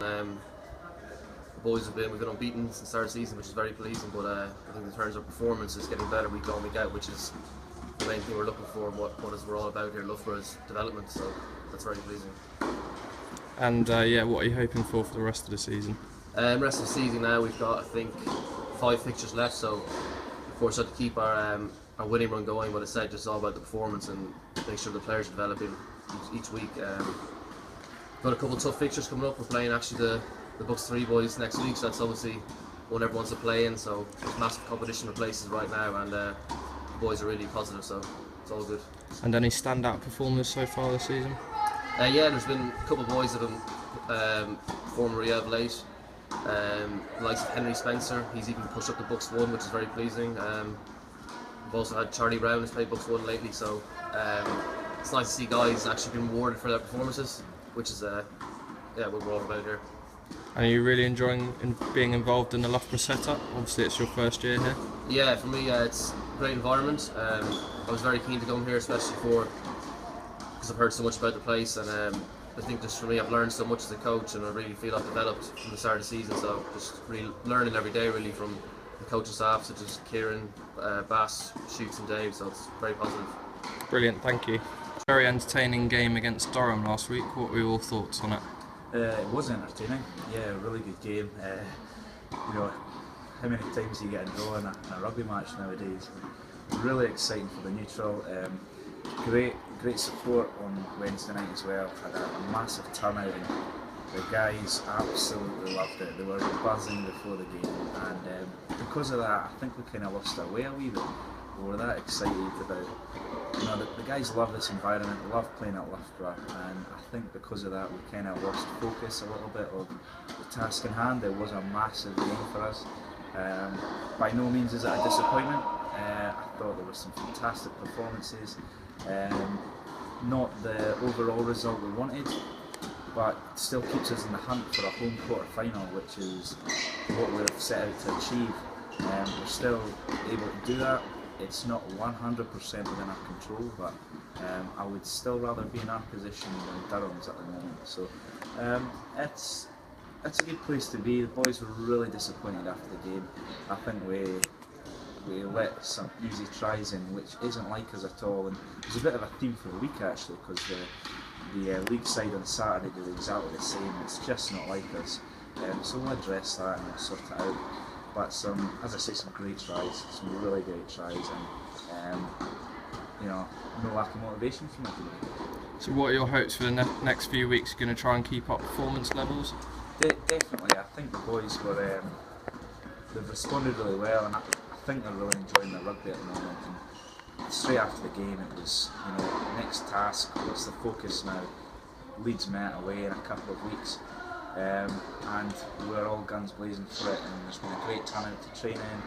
The boys we've been unbeaten since the start of the season, which is very pleasing. But I think in terms of performance, it's getting better week on week out, which is the main thing we're looking for. We're all about here, Loughborough's development. So that's very pleasing. And what are you hoping for the rest of the season? Rest of the season now, we've got I think 5 fixtures left. So of course, I have to keep our winning run going. But as I said, just all about the performance and make sure the players are developing each week. Got a couple of tough fixtures coming up. We're playing actually the Bucks 3 boys next week, so that's obviously one everyone wants to play in. So there's massive competition for places right now, and the boys are really positive, so it's all good. And any standout performers so far this season? Yeah, there's been a couple of boys that have been performing really of late. The likes of Henry Spencer, he's even pushed up the Bucks 1, which is very pleasing. We've also had Charlie Brown who's played Bucks 1 lately, so it's nice to see guys actually being rewarded for their performances, which is what we're all about here. And are you really enjoying being involved in the Loughborough setup? Obviously it's your first year here. Yeah, for me it's a great environment. I was very keen to come here, especially because I've heard so much about the place, and I think just for me I've learned so much as a coach, and I really feel I've developed from the start of the season, so just really learning every day really from the coaching staff such as Kieran, Bass, Shoots and Dave, so it's very positive. Brilliant, thank you. Very entertaining game against Durham last week. What were your thoughts on it? It was entertaining, yeah, a really good game. How many times do you get a draw in a rugby match nowadays? Really exciting for the neutral. Great support on Wednesday night as well. Had a massive turnout, and the guys absolutely loved it. They were buzzing before the game, and because of that, I think we kind of lost our way a wee bit. We were that excited about. The guys love this environment, love playing at Loughborough, and I think because of that we kind of lost focus a little bit of the task in hand. It was a massive game for us. By no means is it a disappointment. I thought there were some fantastic performances. Not the overall result we wanted, but still keeps us in the hunt for a home quarter final, which is what we've set out to achieve. We're still able to do that. It's not 100% within our control, but I would still rather be in our position than Durham's at the moment. So it's a good place to be. The boys were really disappointed after the game. I think we let some easy tries in, which isn't like us at all. And there's a bit of a theme for the week actually, because the league side on Saturday did exactly the same. It's just not like us. So we'll address that and we'll sort it out. But some great tries, some really great tries, and no lack of motivation from it today. So what are your hopes for the next few weeks? You're going to try and keep up performance levels? Definitely, I think the boys they've responded really well, and I think they're really enjoying the rugby at the moment. And straight after the game it was, next task, what's the focus now? Leeds Met away in a couple of weeks. And we're all guns blazing for it, and there's been a great turnout to training,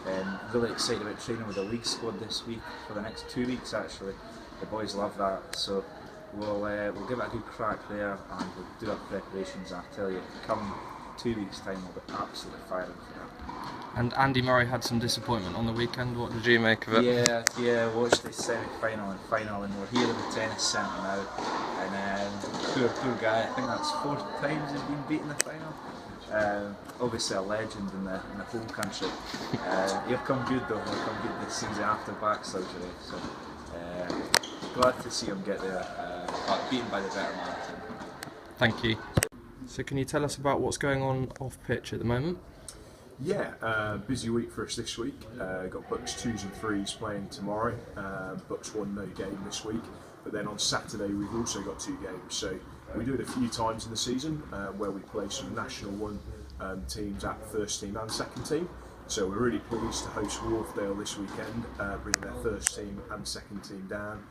and really excited about training with the league squad this week for the next 2 weeks actually. The boys love that, so we'll give it a good crack there, and we'll do our preparations. And I tell you, come 2 weeks time we'll be absolutely firing for that. And Andy Murray had some disappointment on the weekend. What did you make of it? Yeah, watched the semi-final and final, and we're here in the tennis centre now. And poor guy, I think that's 4 times he's been beaten in the final. Obviously a legend in the home country. He'll come good though. He'll come good this season after back surgery. So glad to see him get there, but beaten by the better man. Thank you. So can you tell us about what's going on off pitch at the moment? Yeah, busy week for us this week. Got Bucks 2s and 3s playing tomorrow. Bucks 1 no game this week, but then on Saturday we've also got 2 games. So we do it a few times in the season where we play some National 1 teams at first team and second team. So we're really pleased to host Wharfdale this weekend, bringing their first team and second team down.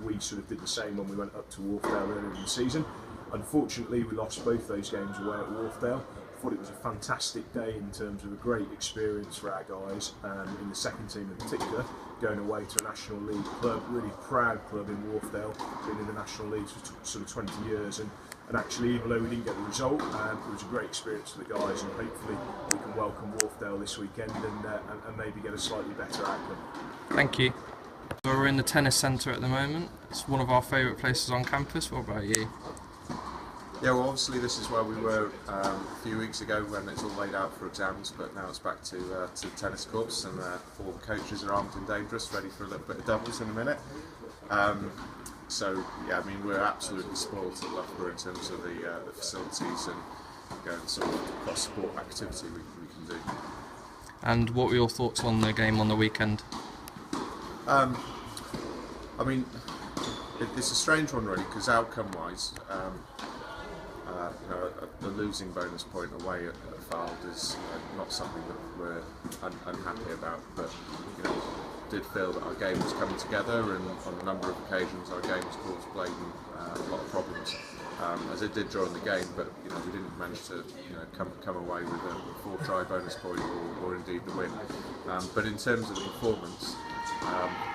We sort of did the same when we went up to Wharfdale earlier in the season. Unfortunately, we lost both those games away at Wharfdale. Thought it was a fantastic day in terms of a great experience for our guys, in the second team in particular, going away to a National League club, really proud club in Wharfdale, been in the National League for sort of 20 years, and actually even though we didn't get the result, it was a great experience for the guys, and hopefully we can welcome Wharfdale this weekend and maybe get a slightly better outcome. Thank you. We're in the tennis centre at the moment. It's one of our favourite places on campus. What about you? Yeah, well, obviously this is where we were a few weeks ago when it's all laid out for exams, but now it's back to tennis courts, and all the coaches are armed and dangerous, ready for a little bit of doubles in a minute. So yeah, I mean, we're absolutely spoiled at Loughborough in terms of the facilities and sort of cross-sport activity we can do. And what were your thoughts on the game on the weekend? I mean, it's a strange one really, because outcome-wise, the losing bonus point away at Fylde is not something that we're unhappy about, but did feel that our game was coming together, and on a number of occasions our game has caused Blaydon a lot of problems, as it did during the game, but we didn't manage to come away with a 4-try bonus point or indeed the win. But in terms of the performance,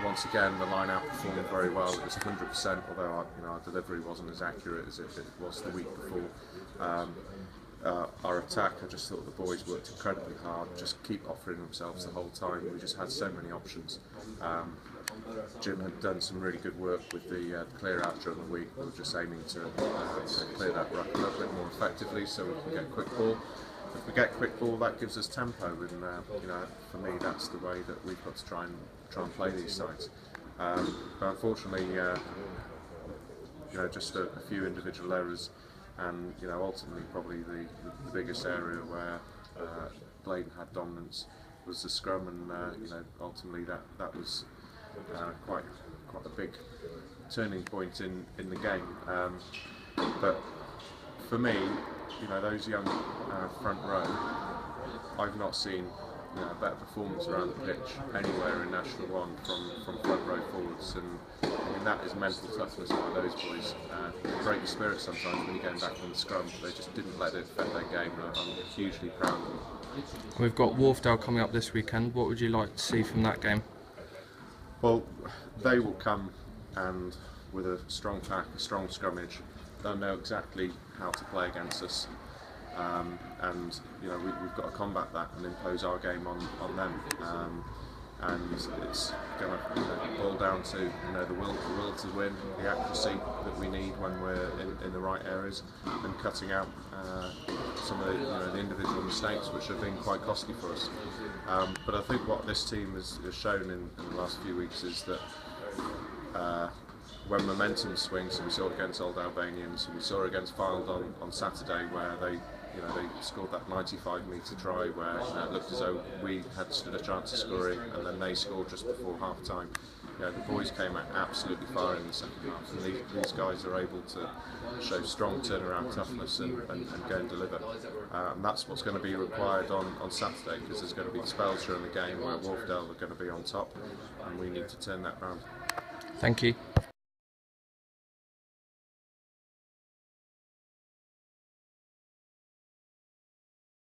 once again the line outperformed very well. It was 100%, although our delivery wasn't as accurate as it was the week before. Our attack, I just thought the boys worked incredibly hard, just keep offering themselves the whole time. We just had so many options. Jim had done some really good work with the clear out during the week. We were just aiming to clear that ruck a little bit more effectively so we can get quick ball. If we get quick ball, that gives us tempo, and for me that's the way that we've got to try and play these sides. But unfortunately, just a few individual errors, and ultimately probably the biggest area where Blaydon had dominance was the scrum, and ultimately that was quite a big turning point in the game. But for me, those young front row, I've not seen a better performance around the pitch anywhere in National 1 from front row forwards, and I mean that is mental toughness by those boys. Break the spirit sometimes when you're getting back from the scrum. They just didn't let it affect their game, and I'm hugely proud of them. We've got Wharfdale coming up this weekend. What would you like to see from that game? Well, they will come and with a strong pack, a strong scrummage. They'll know exactly how to play against us, and we've got to combat that and impose our game on them. And it's going to boil down to the will to win, the accuracy that we need when we're in the right areas, and cutting out some of the individual mistakes which have been quite costly for us. But I think what this team has shown in the last few weeks is that when momentum swings, and we saw it against Old Albanians, and we saw it against Fylde on Saturday, where they scored that 95-metre try where it looked as though we had stood a chance of scoring, and then they scored just before half-time. The boys came out absolutely firing in the second half, and these guys are able to show strong turnaround toughness and go and deliver. And that's what's going to be required on Saturday, because there's going to be spells during the game where Wharfdale are going to be on top, and we need to turn that round. Thank you.